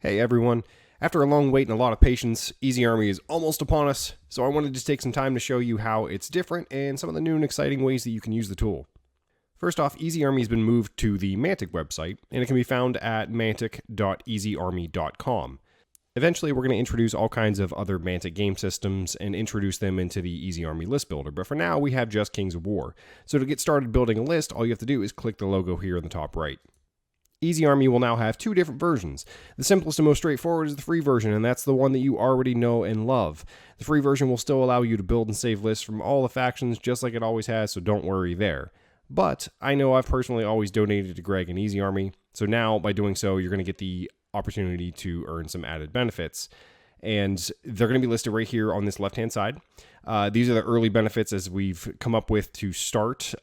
Hey everyone, after a long wait and a lot of patience, EasyArmy is almost upon us, so I wanted to take some time to show you how it's different and some of the new and exciting ways that you can use the tool. First off, EasyArmy has been moved to the Mantic website, and it can be found at mantic.easyarmy.com. Eventually, we're going to introduce all kinds of other Mantic game systems and introduce them into the EasyArmy list builder, but for now, we have just Kings of War. So to get started building a list, all you have to do is click the logo here in the top right. EasyArmy will now have two different versions. The simplest and most straightforward is the free version, and that's the one that you already know and love. The free version will still allow you to build and save lists from all the factions just like it always has, so don't worry there. But I know I've personally always donated to Greg and EasyArmy, so now by doing so, you're going to get the opportunity to earn some added benefits. And they're going to be listed right here on this left-hand side. These are the early benefits as we've come up with to start.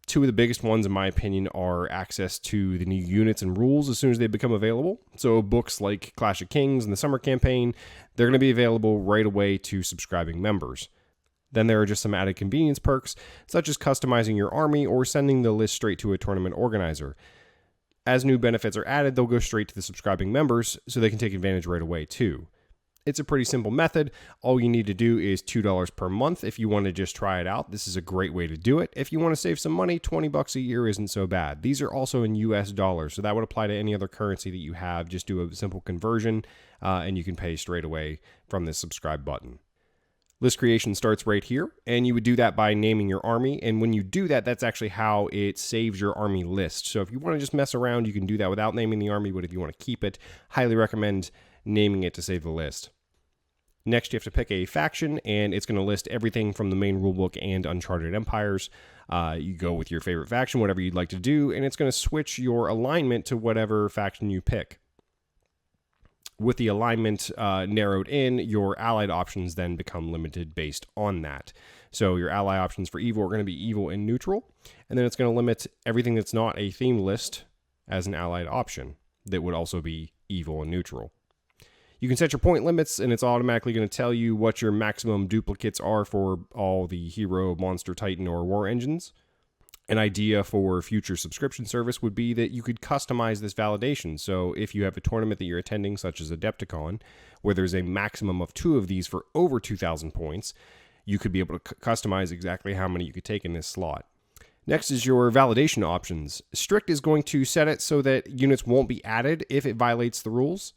Two of the biggest ones, in my opinion, are access to the new units and rules as soon as they become available. So books like Clash of Kings and the Summer Campaign, they're going to be available right away to subscribing members. Then there are just some added convenience perks, such as customizing your army or sending the list straight to a tournament organizer. As new benefits are added, they'll go straight to the subscribing members, so they can take advantage right away too. It's a pretty simple method. All you need to do is $2 per month if you want to just try it out. This is a great way to do it. If you want to save some money, $20 a year isn't so bad. These are also in US dollars, so that would apply to any other currency that you have. Just do a simple conversion, and you can pay straight away from this subscribe button. List creation starts right here, and you would do that by naming your army, and when you do that, that's actually how it saves your army list. So if you want to just mess around, you can do that without naming the army, but if you want to keep it, highly recommend naming it to save the list. Next, you have to pick a faction, and it's going to list everything from the main rulebook and Uncharted Empires. You go with your favorite faction, whatever you'd like to do, and it's going to switch your alignment to whatever faction you pick. With the alignment narrowed in, your allied options then become limited based on that. So your ally options for evil are going to be evil and neutral, and then it's going to limit everything that's not a theme list as an allied option that would also be evil and neutral. You can set your point limits, and it's automatically going to tell you what your maximum duplicates are for all the hero, monster, titan, or war engines. An idea for future subscription service would be that you could customize this validation. So if you have a tournament that you're attending, such as Adepticon, where there's a maximum of 2 of these for over 2,000 points, you could be able to customize exactly how many you could take in this slot. Next is your validation options. Strict is going to set it so that units won't be added if it violates the rules.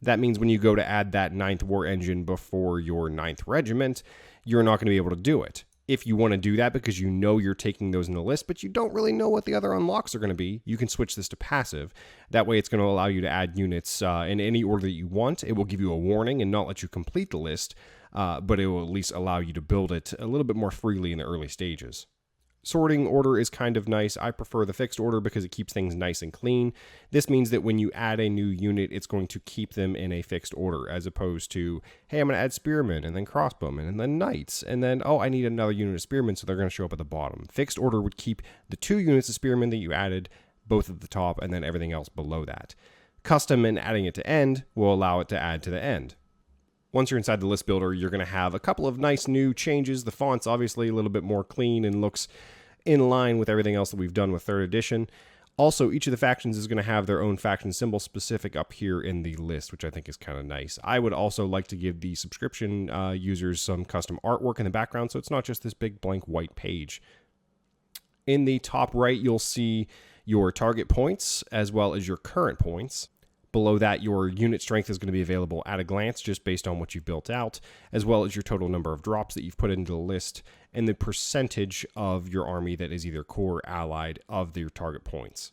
That means when you go to add that 9th war engine before your 9th regiment, you're not going to be able to do it. If you want to do that because you know you're taking those in the list, but you don't really know what the other unlocks are going to be, you can switch this to passive. That way it's going to allow you to add units in any order that you want. It will give you a warning and not let you complete the list, but it will at least allow you to build it a little bit more freely in the early stages. Sorting order is kind of nice. I prefer the fixed order because it keeps things nice and clean. This means that when you add a new unit, it's going to keep them in a fixed order, as opposed to, hey, I'm going to add spearmen and then crossbowmen and then knights, and then, oh, I need another unit of spearmen, so they're going to show up at the bottom. Fixed order would keep the 2 units of spearmen that you added both at the top and then everything else below that. Custom and adding it to end will allow it to add to the end. Once you're inside the list builder, you're going to have a couple of nice new changes. The font's obviously a little bit more clean and looks in line with everything else that we've done with 3rd edition. Also, each of the factions is going to have their own faction symbol specific up here in the list, which I think is kind of nice. I would also like to give the subscription users some custom artwork in the background, so it's not just this big blank white page. In the top right, you'll see your target points as well as your current points. Below that, your unit strength is going to be available at a glance just based on what you've built out, as well as your total number of drops that you've put into the list, and the percentage of your army that is either core or allied of your target points.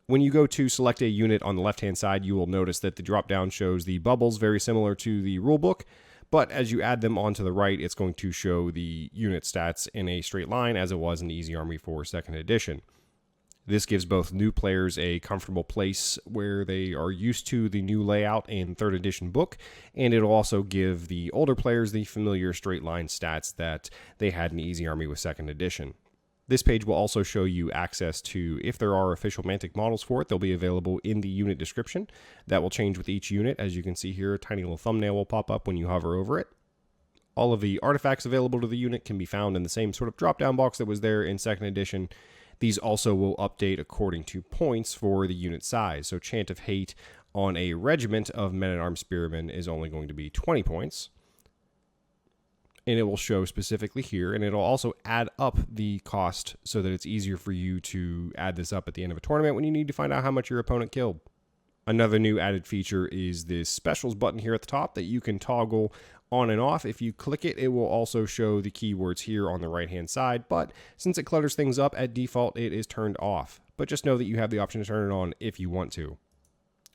When you go to select a unit on the left-hand side, you will notice that the drop-down shows the bubbles, very similar to the rulebook, but as you add them onto the right, it's going to show the unit stats in a straight line, as it was in the EasyArmy for 2nd edition. This gives both new players a comfortable place where they are used to the new layout in 3rd edition book, and it'll also give the older players the familiar straight line stats that they had in EasyArmy with 2nd edition. This page will also show you access to, if there are official Mantic models for it, they'll be available in the unit description. That will change with each unit. As you can see here, a tiny little thumbnail will pop up when you hover over it. All of the artifacts available to the unit can be found in the same sort of drop-down box that was there in 2nd edition. These also will update according to points for the unit size. So Chant of Hate on a regiment of men-at-arms spearmen is only going to be 20 points. And it will show specifically here, and it'll also add up the cost so that it's easier for you to add this up at the end of a tournament when you need to find out how much your opponent killed. Another new added feature is this specials button here at the top that you can toggle on and off. If you click it, it will also show the keywords here on the right-hand side, but since it clutters things up, at default, it is turned off. But just know that you have the option to turn it on if you want to.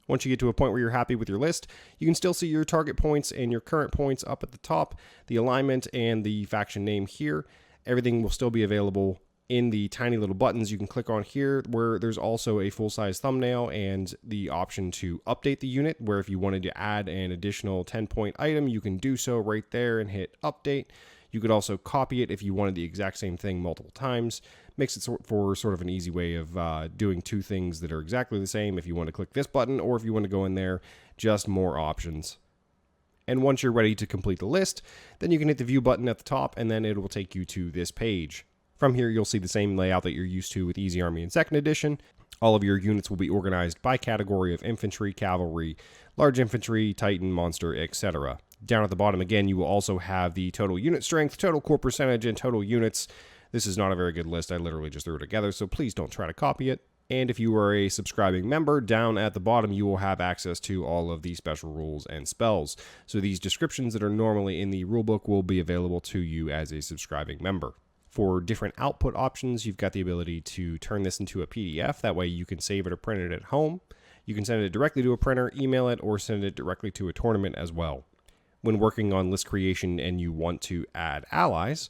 Once you get to a point where you're happy with your list, you can still see your target points and your current points up at the top, the alignment and the faction name here. Everything will still be available in the tiny little buttons you can click on here, where there's also a full-size thumbnail and the option to update the unit, where if you wanted to add an additional 10-point item, you can do so right there and hit update. You could also copy it if you wanted the exact same thing multiple times. Makes it for sort of an easy way of doing two things that are exactly the same if you want to click this button or if you want to go in there, just more options. And once you're ready to complete the list, then you can hit the view button at the top and then it will take you to this page. From here, you'll see the same layout that you're used to with EasyArmy in 2nd edition. All of your units will be organized by category of infantry, cavalry, large infantry, titan, monster, etc. Down at the bottom again, you will also have the total unit strength, total core percentage, and total units. This is not a very good list. I literally just threw it together, so please don't try to copy it. And if you are a subscribing member, down at the bottom, you will have access to all of the special rules and spells. So these descriptions that are normally in the rulebook will be available to you as a subscribing member. For different output options, you've got the ability to turn this into a PDF. That way you can save it or print it at home. You can send it directly to a printer, email it, or send it directly to a tournament as well. When working on list creation and you want to add allies,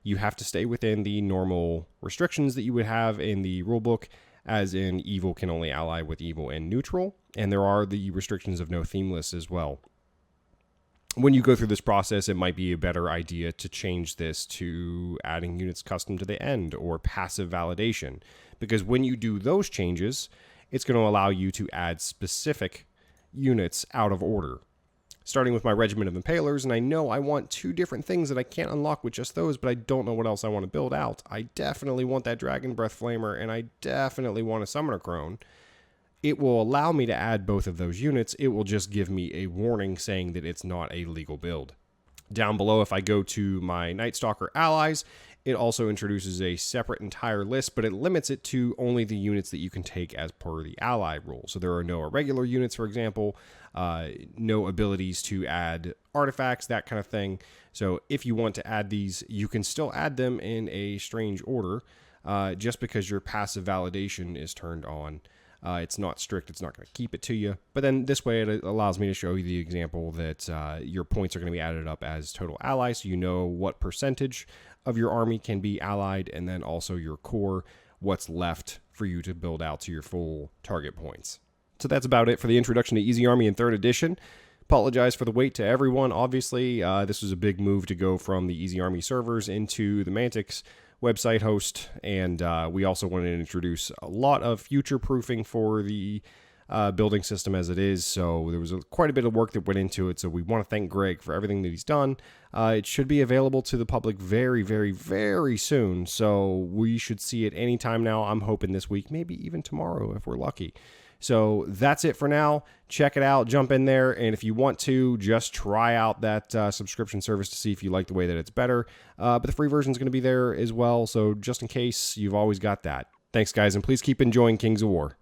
you have to stay within the normal restrictions that you would have in the rulebook, as in evil can only ally with evil and neutral, and there are the restrictions of no theme lists as well. When you go through this process, it might be a better idea to change this to adding units custom to the end or passive validation, because when you do those changes, it's going to allow you to add specific units out of order. Starting with my regiment of impalers, and I know I want two different things that I can't unlock with just those, but I don't know what else I want to build out. I definitely want that Dragon Breath Flamer, and I definitely want a Summoner Crone. It will allow me to add both of those units. It will just give me a warning saying that it's not a legal build. Down below, if I go to my Night Stalker allies, it also introduces a separate entire list, but it limits it to only the units that you can take as per the ally rule. So there are no irregular units, for example, no abilities to add artifacts, that kind of thing. So if you want to add these, you can still add them in a strange order, just because your passive validation is turned on. It's not strict, it's not going to keep it to you. But then this way it allows me to show you the example that your points are going to be added up as total allies, so you know what percentage of your army can be allied, and then also your core, what's left for you to build out to your full target points. So that's about it for the introduction to EasyArmy in 3rd edition. Apologize for the wait to everyone. Obviously, this was a big move to go from the EasyArmy servers into the Mantic's website host, and we also wanted to introduce a lot of future proofing for the building system as it is, so there was quite a bit of work that went into it, so we want to thank Greg for everything that he's done. It should be available to the public very, very, very soon, so we should see it anytime now. I'm hoping this week, maybe even tomorrow if we're lucky. So that's it for now. Check it out, jump in there, and if you want to, just try out that subscription service to see if you like the way that it's better. But the free version is going to be there as well, so just in case, you've always got that. Thanks, guys, and please keep enjoying Kings of War.